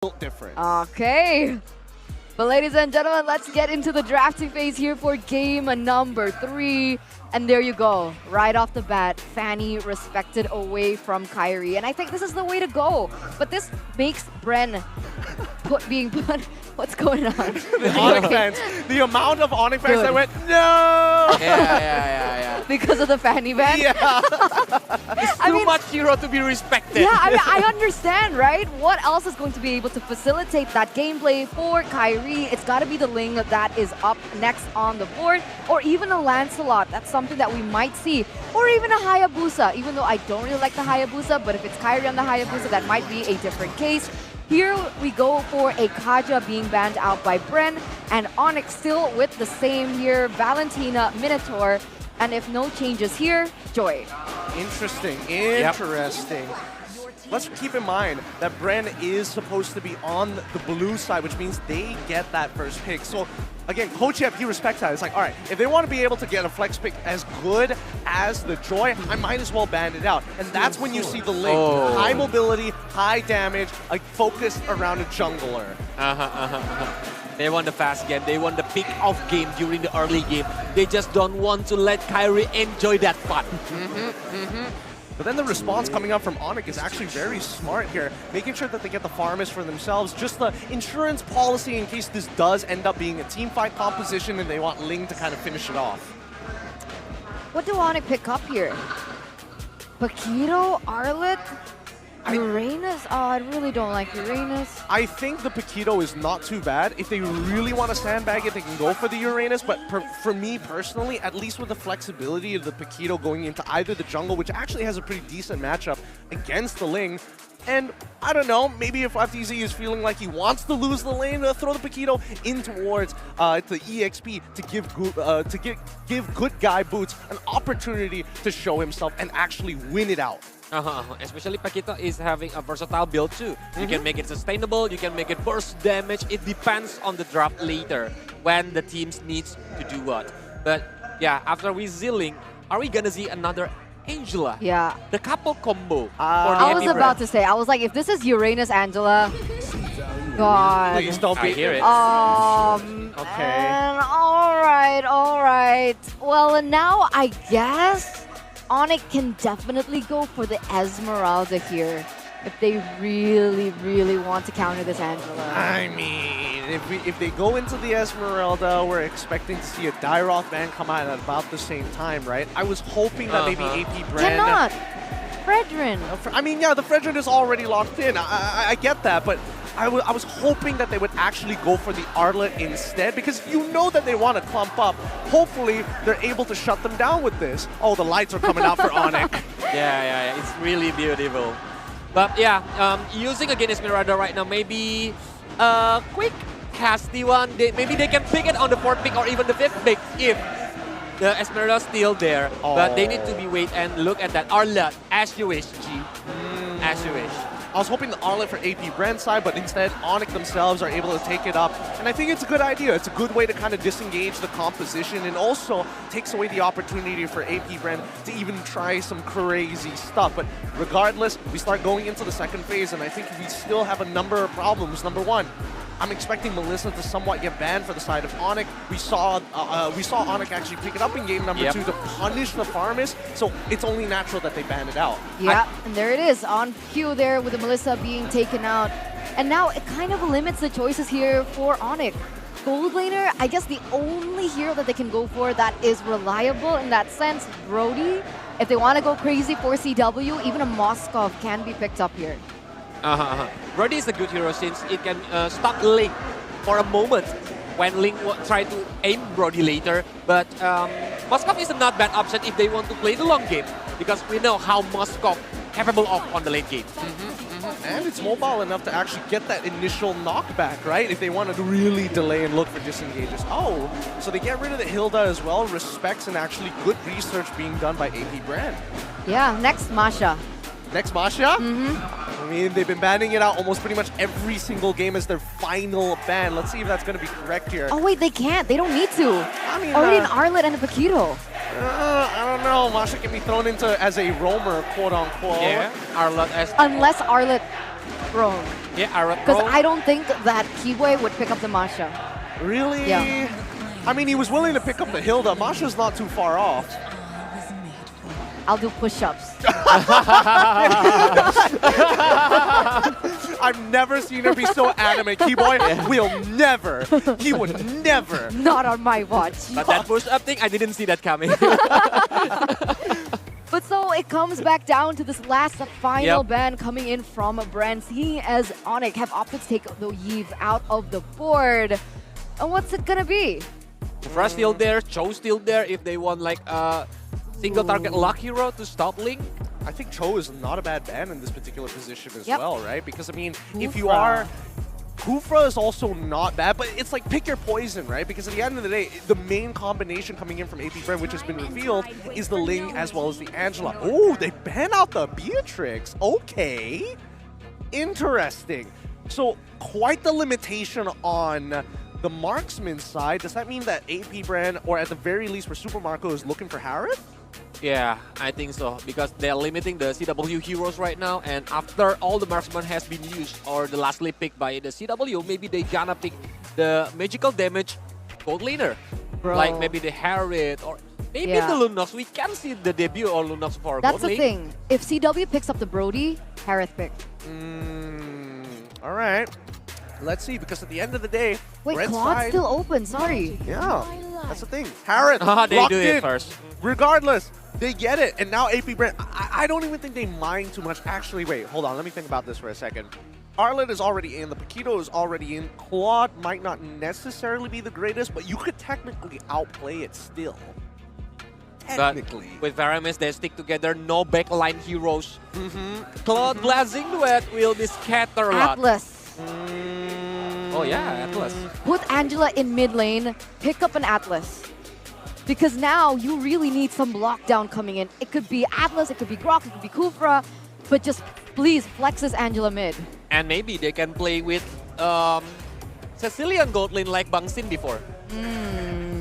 built different. Okay. But ladies and gentlemen, let's get into the drafting phase here for game number 3. And there you go. Right off the bat, Fanny respected away from Kyrie. And I think this is the way to go. But this makes Bren being put... What's going on? The Onic fans. The amount of Onic fans Good. that went, no! Yeah. Because of the Fanny ban? Yeah. It's too much hero to be respected. Yeah, I mean, I understand, right? What else is going to be able to facilitate that gameplay for Kyrie? It's got to be the Ling that is up next on the board, or even a Lancelot. That's something that we might see. Or even a Hayabusa, even though I don't really like the Hayabusa, but if it's Kyrie on the Hayabusa, that might be a different case. Here we go for a Kaja being banned out by Bren, and Onic still with the same here, Valentina, Minotaur, and if no changes here, Joy. Interesting. Let's keep in mind that Bren is supposed to be on the blue side, which means they get that first pick. So again, Coach Yep, he respects that. It's like, all right, if they want to be able to get a flex pick as good as the Joy, I might as well ban it out. And that's when you see the Link. High mobility, high damage, like focused around a jungler. They want the fast game. They want the pick off game during the early game. They just don't want to let Kyrie enjoy that fun. But then the response coming up from Onic is actually very smart here, making sure that they get the farmers for themselves, just the insurance policy in case this does end up being a team fight composition and they want Ling to kind of finish it off. What do Onic pick up here? Paquito, Arlet, Uranus? Oh, I really don't like Uranus. I think the Paquito is not too bad. If they really want to sandbag it, they can go for the Uranus. But for me personally, at least with the flexibility of the Paquito going into either the jungle, which actually has a pretty decent matchup against the Ling, and I don't know, maybe if FTZ is feeling like he wants to lose the lane, throw the Paquito in towards the EXP to give good guy Boots an opportunity to show himself and actually win it out. Especially Paquito is having a versatile build too. You can make it sustainable, you can make it burst damage. It depends on the draft later when the teams needs to do what. But yeah, after we Zilling, are we gonna see another Angela? Yeah. The couple combo. I was about to say, I was like, if this is Uranus Angela, God. Please don't be. I hear it. Okay. And all right. Well, now I guess Onic can definitely go for the Esmeralda here if they really, really want to counter this Angela. I mean, if they go into the Esmeralda, we're expecting to see a Dyroth ban come out at about the same time, right? I was hoping that maybe AP Brand... Cannot! Fredrin! I mean, yeah, the Fredrin is already locked in. I get that, but I was hoping that they would actually go for the Arlet instead, because you know that they want to clump up. Hopefully, they're able to shut them down with this. Oh, the lights are coming out for Onic. Yeah, it's really beautiful. But yeah, using again Esmeralda right now, maybe quick hasty one. Maybe they can pick it on the 4th pick or even the 5th pick if the Esmeralda's still there. But they need to be wait and look at that Arlet as you wish, G. As you wish. I was hoping the Arlet for AP Brand side, but instead Onic themselves are able to take it up. And I think it's a good idea. It's a good way to kind of disengage the composition and also takes away the opportunity for AP Brand to even try some crazy stuff. But regardless, we start going into the second phase, and I think we still have a number of problems. Number one, I'm expecting Melissa to somewhat get banned for the side of Onic. We saw Onic actually pick it up in game number 2 to punish the farmers, so it's only natural that they ban it out. Yeah, and there it is on cue there with the Melissa being taken out. And now it kind of limits the choices here for Onic. Gold laner, I guess the only hero that they can go for that is reliable in that sense, Brody. If they want to go crazy for CW, even a Moskov can be picked up here. Brody is a good hero since it can stop Link for a moment when Link try to aim Brody later. But Moskov is a not bad option if they want to play the long game, because we know how Moskov capable of on the late game. And it's mobile enough to actually get that initial knockback, right? If they wanted to really delay and look for disengages. Oh, so they get rid of the Hilda as well. Respects and actually good research being done by AP Brand. Yeah, next Masha. Next Masha? I mean, they've been banning it out almost pretty much every single game as their final ban. Let's see if that's going to be correct here. Oh wait, they can't. They don't need to. I mean, already an Arlet and a Paquito. I don't know. Masha can be thrown into as a roamer, quote unquote. Yeah, Arlet as... Unless Arlet roam. Yeah, Arab Because Pro. I don't think that Kiboy would pick up the Masha. Really? Yeah. I mean, he was willing to pick up the Hilda. Masha's not too far off. I'll do push-ups. I've never seen her be so adamant. Keyboy will never. He would never. Not on my watch. But that push-up thing, I didn't see that coming. But so it comes back down to this last final Yep. ban coming in from Bren, seeing as Onic have opted to take the Yves out of the board. And what's it gonna be? Fresh still there, Cho still there if they want like a single target lock hero to stop Link. I think Cho is not a bad ban in this particular position as Yep. well, right? Because, I mean, if you Kufra. are... Kufra is also not bad, but it's like pick your poison, right? Because at the end of the day, the main combination coming in from AP Bren, which has been revealed, is the Ling as well as the Angela. Oh, they ban out the Beatrix. Okay. Interesting. So, quite the limitation on the marksman side. Does that mean that AP Bren, or at the very least for Super Marco, is looking for Harith? Yeah, I think so because they're limiting the CW heroes right now, and after all the marksman has been used or the lastly picked by the CW, maybe they gonna pick the magical damage gold laner, Bro. like maybe the Harriet or maybe Yeah. the Lunox. We can see the debut of Lunox for That's gold the lane. thing. If CW picks up the Brody, Harith pick. All right. Let's see, because at the end of the day, Wait, red Claude's side, still open, sorry. yeah, that's the thing. Harith, They locked do it in. first. Regardless, they get it. And now AP Brent, I don't even think they mind too much. Actually, wait, hold on. Let me think about this for a second. Arlet is already in. The Paquito is already in. Claude might not necessarily be the greatest, but you could technically outplay it still. Technically. But with Varamis, they stick together, no backline heroes. Cloud Blazing Duet will be scatter a lot. Atlas. Oh yeah, Atlas. Put Angela in mid lane, pick up an Atlas. Because now you really need some lockdown coming in. It could be Atlas, it could be Grok, it could be Kufra, but just please flex this Angela mid. And maybe they can play with Sicilian gold lane like Bang Sin before.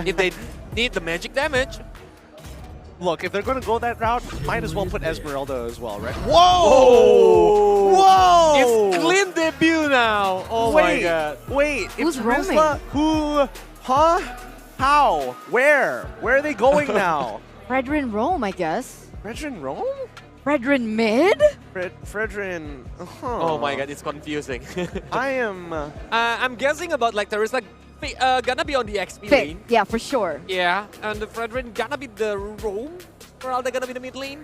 If they need the magic damage. Look, if they're going to go that route, might as well put Esmeralda as well, right? Whoa! Whoa! It's clean debut now. Oh my Wait, god. wait. Who's it's roaming? Rizla? Who? Huh? How? Where? Where are they going now? Fredrin Rome, I guess. Fredrin Rome? Fredrin mid? Fredrin... Oh my god, it's confusing. I am... I'm guessing about like there is like gonna be on the XP Pick, lane. yeah, for sure. Yeah, and the Fredrin gonna be the roam. Or are they gonna be the mid lane?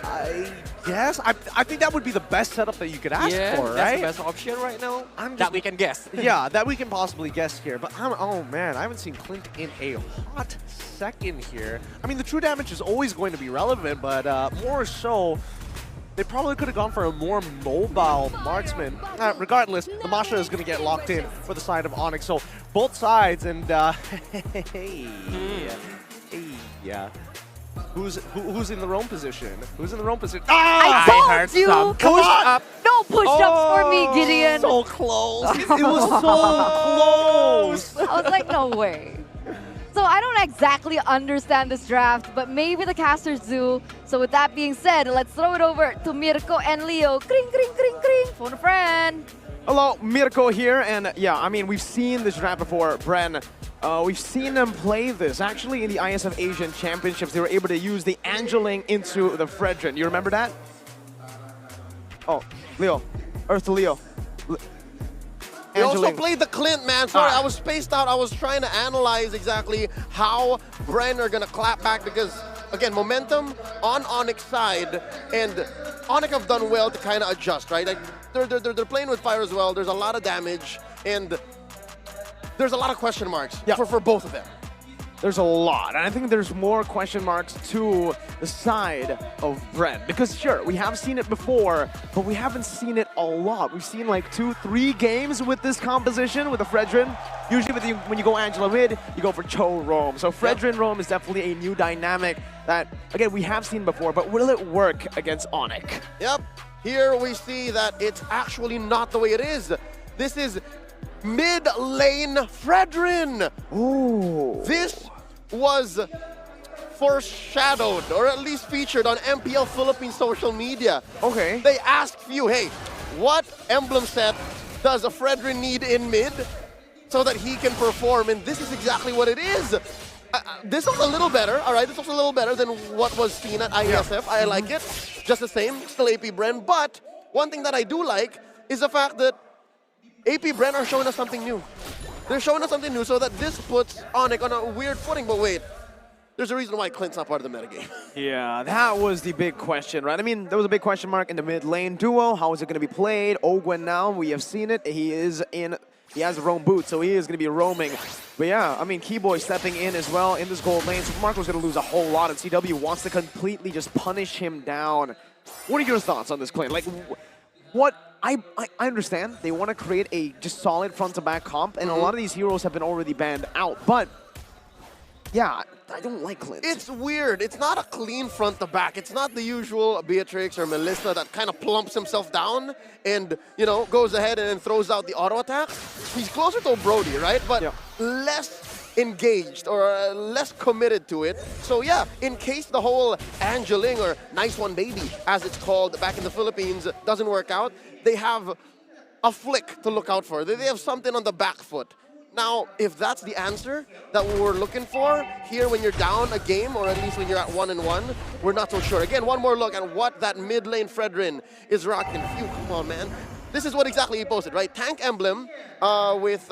I guess. I think that would be the best setup that you could ask Yeah, for, that's right? the best option right now. I'm That just- we can guess. Yeah, that we can possibly guess here. But oh man, I haven't seen Clint in a hot second here. I mean, the true damage is always going to be relevant, but more so, they probably could have gone for a more mobile marksman. Regardless, the Masha is going to get locked in for the side of Onic. So both sides, and hey, yeah. Who's in the roam position? Who's in the roam position? I Ah! told heard you! some Come push on! up. No push-ups for me, Gideon! So close. It was so close. I was like, no way. So I don't exactly understand this draft, but maybe the casters do. So with that being said, let's throw it over to Mirko and Leo. Kring, kring, kring, kring. Phone a friend. Hello, Mirko here, and yeah, I mean, we've seen this draft before, Bren. We've seen them play this. Actually, in the ISF Asian Championships, they were able to use the Angeling into the Fredrin. You remember that? Oh, Leo. Earth to Leo. We also Angeling. played the Clint, man. Sorry, I was spaced out. I was trying to analyze exactly how Bren are going to clap back because, again, momentum on Onyx side, and Onyx have done well to kind of adjust, right? Like, they're playing with fire as well. There's a lot of damage, and there's a lot of question marks for both of them. There's a lot, and I think there's more question marks to the side of Bren. Because sure, we have seen it before, but we haven't seen it a lot. We've seen like 2-3 games with this composition, with the Fredrin. Usually when you go Angela mid, you go for Cho Roam. So Fredrin Roam is definitely a new dynamic that, again, we have seen before, but will it work against Onic? Yep. Here we see that it's actually not the way it is. This is mid-lane Fredrin. Ooh. This was foreshadowed, or at least featured on MPL Philippines social media. Okay. They asked you, hey, what emblem set does a Fredrin need in mid so that he can perform? And this is exactly what it is. This was a little better, all right? This was a little better than what was seen at ISF. I like it. Just the same, still AP Bren. But one thing that I do like is the fact that AP Bren are showing us something new. They're showing us something new so that this puts Onic on a weird footing. But wait, there's a reason why Clint's not part of the metagame. Yeah, that was the big question, right? I mean, there was a big question mark in the mid lane duo. How is it going to be played? Ogwen now, we have seen it. He has a roam boot, so he is going to be roaming. But yeah, I mean, Keyboy stepping in as well in this gold lane. Super Marco's going to lose a whole lot, and CW wants to completely just punish him down. What are your thoughts on this claim? Like, what? I understand. They want to create a just solid front-to-back comp, and a lot of these heroes have been already banned out. But, yeah, I don't like Clint. It's weird. It's not a clean front to back. It's not the usual Beatrix or Melissa that kind of plumps himself down and, you know, goes ahead and then throws out the auto attack. He's closer to Brody, right? But less engaged or less committed to it. So yeah, in case the whole Angeling or nice one baby, as it's called back in the Philippines, doesn't work out, they have a flick to look out for. They have something on the back foot. Now, if that's the answer that we're looking for here when you're down a game, or at least when you're at 1-1, we're not so sure. Again, one more look at what that mid lane Fredrin is rocking. Phew, come on, man. This is what exactly he posted, right? Tank emblem with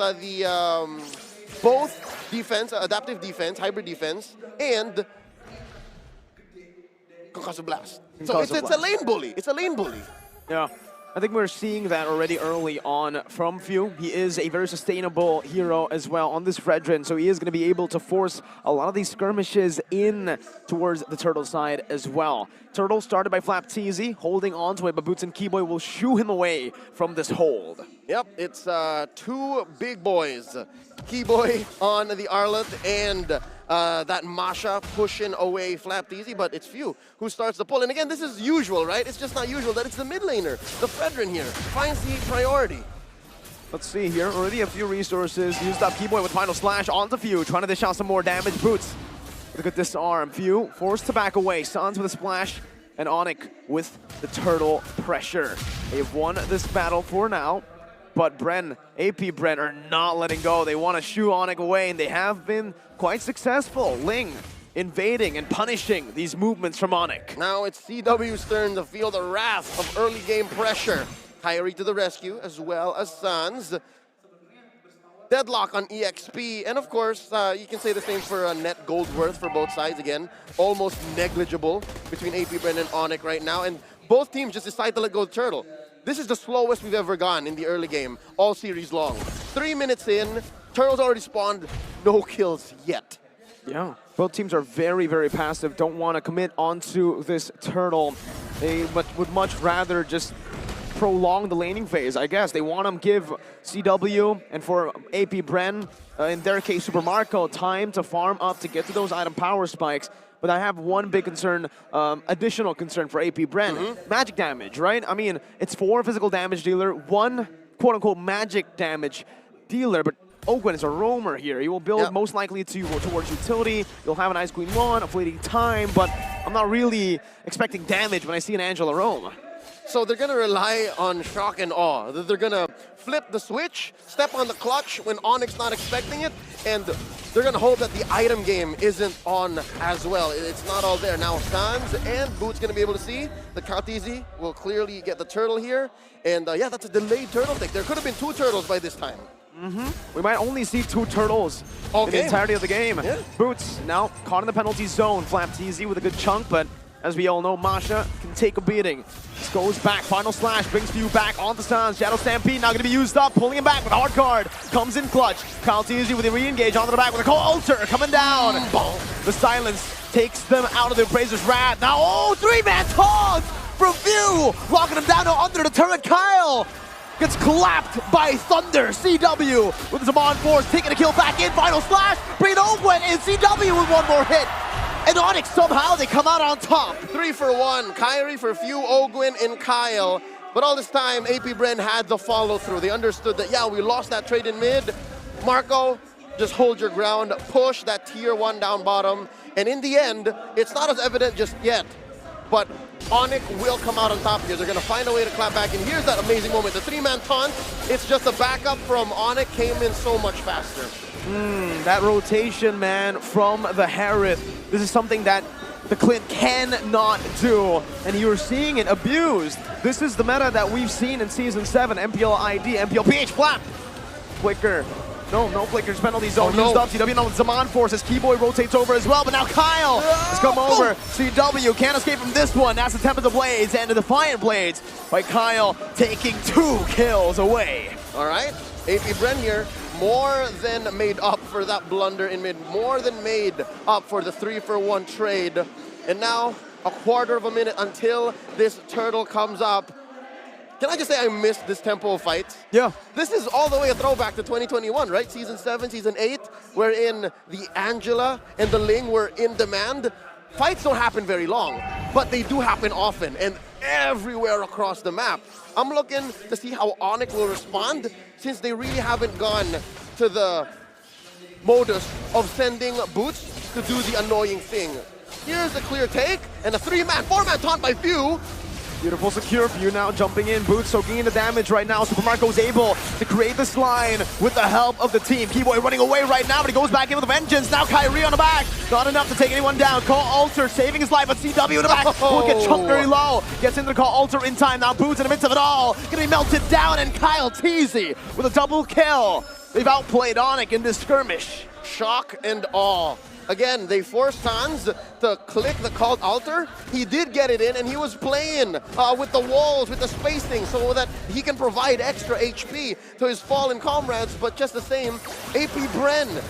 both defense, adaptive defense, hybrid defense, and Concussive Blast. So it's a lane bully. It's a lane bully. Yeah. I think we're seeing that already early on from Few. He is a very sustainable hero as well on this Fredrin, so he is going to be able to force a lot of these skirmishes in towards the Turtle side as well. Turtle started by Flap TZ, holding on to it, but Boots and Keyboy will shoo him away from this hold. Yep, it's two big boys. Keyboy on the Arlet and that Masha pushing away Flap Easy, but it's Few who starts the pull. And again, this is usual, right? It's just not usual that it's the mid laner, the Fredrin here, finds the priority. Let's see here, already a few resources. Used up Keyboy with Final Slash onto Few, trying to dish out some more damage. Boots with a good disarm. Few forced to back away. Sans with a splash, and Onic with the turtle pressure. They've won this battle for now. But Bren, AP Bren are not letting go. They want to shoo Onic away, and they have been quite successful. Ling invading and punishing these movements from Onic. Now it's CW's turn to feel the wrath of early game pressure. Kyrie to the rescue, as well as Sans. Deadlock on EXP, and of course, you can say the same for net gold worth for both sides. Again, almost negligible between AP Bren and Onic right now, and both teams just decide to let go Turtle. This is the slowest we've ever gone in the early game, all series long. 3 minutes in, Turtles already spawned, no kills yet. Yeah, both teams are very, very passive, don't want to commit onto this Turtle. They would much rather just prolong the laning phase, I guess. They want to give CW and for AP Bren, in their case Super Marco, time to farm up to get to those item power spikes. But I have one big concern, additional concern for AP Bren. Magic damage, right? I mean, it's 4 physical damage dealer, 1 quote-unquote magic damage dealer, but Ogwen is a roamer here. He will build most likely towards utility. You'll have an Ice Queen 1, a fleeting time, but I'm not really expecting damage when I see an Angela roam. So they're going to rely on shock and awe. They're going to flip the switch, step on the clutch when Onyx not expecting it, and they're going to hope that the item game isn't on as well. It's not all there. Now Sans and Boots going to be able to see. The Kautizi will clearly get the turtle here. And yeah, that's a delayed turtle take. There could have been 2 turtles by this time. We might only see 2 turtles in the entirety of the game. Yeah. Boots now caught in the penalty zone. Flap TZ with a good chunk, but as we all know, Masha can take a beating. Just goes back, Final Slash, brings Few back onto Sans. Shadow Stampede now going to be used up, pulling him back with a hard card. Comes in clutch. Kyle TZ with a re-engage onto the back with a cold altar coming down. The silence takes them out of the Appraiser's wrath. Now, 3-man toss from Few, locking him down under the turret. Kyle gets clapped by Thunder. CW with his Amon Force taking a kill back in. Final Slash, bringing Ogwen and CW with 1 more hit. And Onic somehow, they come out on top. 3 for 1. Kyrie for Few, Ogwen, and Kyle. But all this time, AP Bren had the follow-through. They understood that, yeah, we lost that trade in mid. Marco, just hold your ground, push that tier 1 down bottom. And in the end, it's not as evident just yet. But Onic will come out on top here. They're going to find a way to clap back. And here's that amazing moment. The 3-man taunt, it's just a backup from Onic, came in so much faster. That rotation, man, from the Harith. This is something that the Clint cannot do, and you're seeing it abused. This is the meta that we've seen in Season 7, MPL ID, MPL PH Flap. Flicker. No flickers, penalty zone used up. CW now with Zaman forces. Keyboy rotates over as well, but now Kyle has come over. CW can't escape from this one. That's the Tempest of Blades and the Defiant Blades by Kyle taking 2 kills away. All right, AP Bren here, more than made up for that blunder in mid, more than made up for the 3-for-1 trade. And now, a quarter of a minute until this turtle comes up. Can I just say I missed this tempo of fights? Yeah. This is all the way a throwback to 2021, right? Season 7, Season 8, wherein the Angela and the Ling were in demand. Fights don't happen very long, but they do happen often and everywhere across the map. I'm looking to see how Onic will respond since they really haven't gone to the modus of sending Boots to do the annoying thing. Here's a clear take and a 3-man, 4-man taunt by Few. Beautiful secure Few now jumping in. Boots soaking in the damage right now. Super Marco's able to create this line with the help of the team. Keyboy running away right now, but he goes back in with a vengeance. Now Kyrie on the back. Not enough to take anyone down. Call Alter saving his life, but CW in the back will get chunked very low. Gets into the Call Alter in time. Now Boots in the midst of it all. Gonna be melted down, and Kyle Teasy with a double kill. They've outplayed Onic in this skirmish. Shock and awe. Again, they forced Hans to click the called altar. He did get it in, and he was playing with the walls, with the spacing, so that he can provide extra HP to his fallen comrades. But just the same, AP Bren,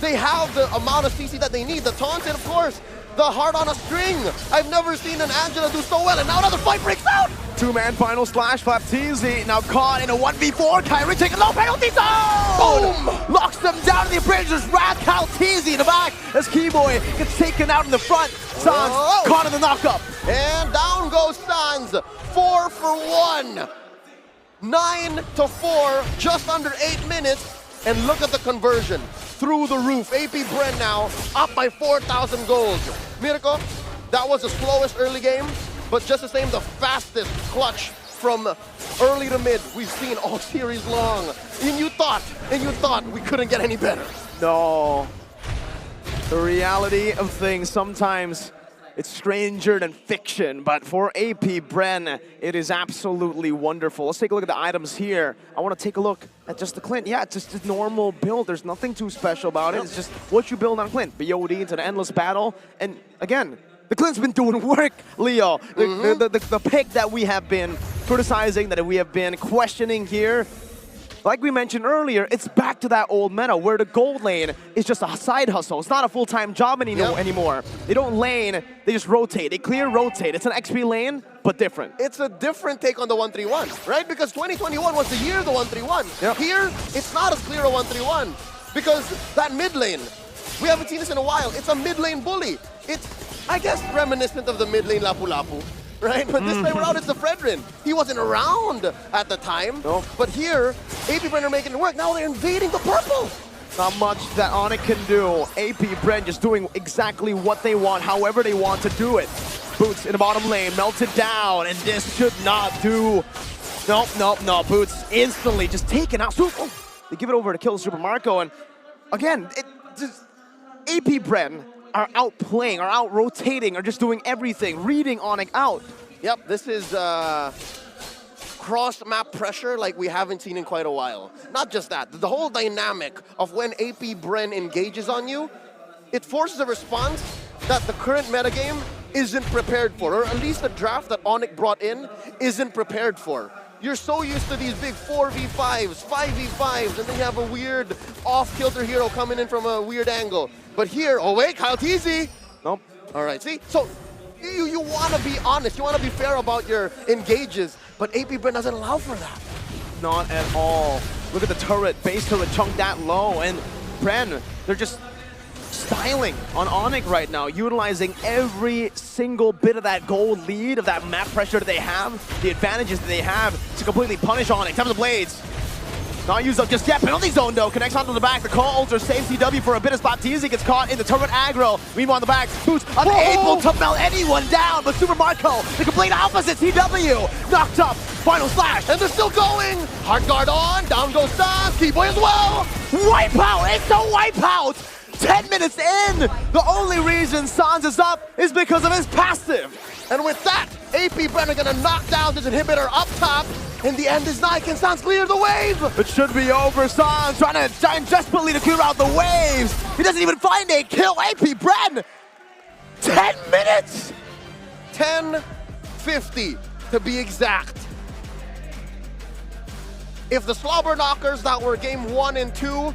they have the amount of CC that they need. The taunt, and of course, the heart on a string. I've never seen an Angela do so well, and now another fight breaks out. 2-man final slash. Flap Teasy now caught in a 1v4. Kyrie taking low penalty zone! Boom! Locks them down to the Abrasions. Wrath Kyle Teasy in the back as Keyboy gets taken out in the front. Sans caught in the knockup. And down goes Sans. 4-for-1. 9-4, just under 8 minutes. And look at the conversion. Through the roof. AP Bren now up by 4,000 gold. Mirko, that was the slowest early game, but just the same, the fastest clutch from early to mid we've seen all series long. And you thought we couldn't get any better. No. The reality of things, sometimes it's stranger than fiction, but for AP Bren, it is absolutely wonderful. Let's take a look at the items here. I want to take a look at just the Clint. Yeah, it's just a normal build. There's nothing too special about it. It's just what you build on Clint. BOD into an endless battle. And again, the Clint's been doing work, Leo. The pick that we have been criticizing, that we have been questioning here, like we mentioned earlier, it's back to that old meta where the gold lane is just a side hustle. It's not a full-time job anymore. They don't lane, they just rotate. They clear rotate. It's an XP lane, but different. It's a different take on the 131, right? Because 2021 was the year of the 131. Yep. Here, it's not as clear a 131 because that mid lane, we haven't seen this in a while. It's a mid lane bully. It's, I guess, reminiscent of the mid lane Lapu Lapu. Right, but this time around it's the Fredrin. He wasn't around at the time, but here, AP Bren are making it work. Now they're invading the purple. Not much that Onic can do. AP Bren just doing exactly what they want, however they want to do it. Boots in the bottom lane, melted down, and this should not do. No. Boots instantly just taken out. They give it over to kill Super Marco, and again, AP Bren are outplaying, are out-rotating, are just doing everything, reading Onic out. Yep, this is cross-map pressure like we haven't seen in quite a while. Not just that, the whole dynamic of when AP Bren engages on you, it forces a response that the current metagame isn't prepared for, or at least the draft that Onic brought in isn't prepared for. You're so used to these big 4v5s, 5v5s, and then you have a weird off-kilter hero coming in from a weird angle. But here, oh wait, Kyle Teasy. Nope. All right, see? So you want to be honest, you want to be fair about your engages, but AP Bren doesn't allow for that. Not at all. Look at the turret, base turret chunked that low, and Bren, they're just styling on Onic right now, utilizing every single bit of that gold lead, of that map pressure that they have, the advantages that they have to completely punish Onic. Time of the Blades. Not used up just yet. Penalty zone though. Connects onto the back. The call ultra saves CW for a bit of spot. TZ gets caught in the turret aggro. Meanwhile, on the back, Boots unable to melt anyone down. But Super Marco, the complete opposite. CW knocked up. Final slash. And they're still going. Hard guard on. Down goes Sans. Keyboy as well. Wipeout. It's a wipeout. 10 minutes in. The only reason Sans is up is because of his passive. And with that, AP Bren are gonna knock down this inhibitor up top. In the end is nigh. Can Sans clear the wave? It should be over. Sans trying desperately to clear out the waves. He doesn't even find a kill. AP Bren. 10 minutes. 10:50 to be exact. If the Slobber Knockers that were game 1 and 2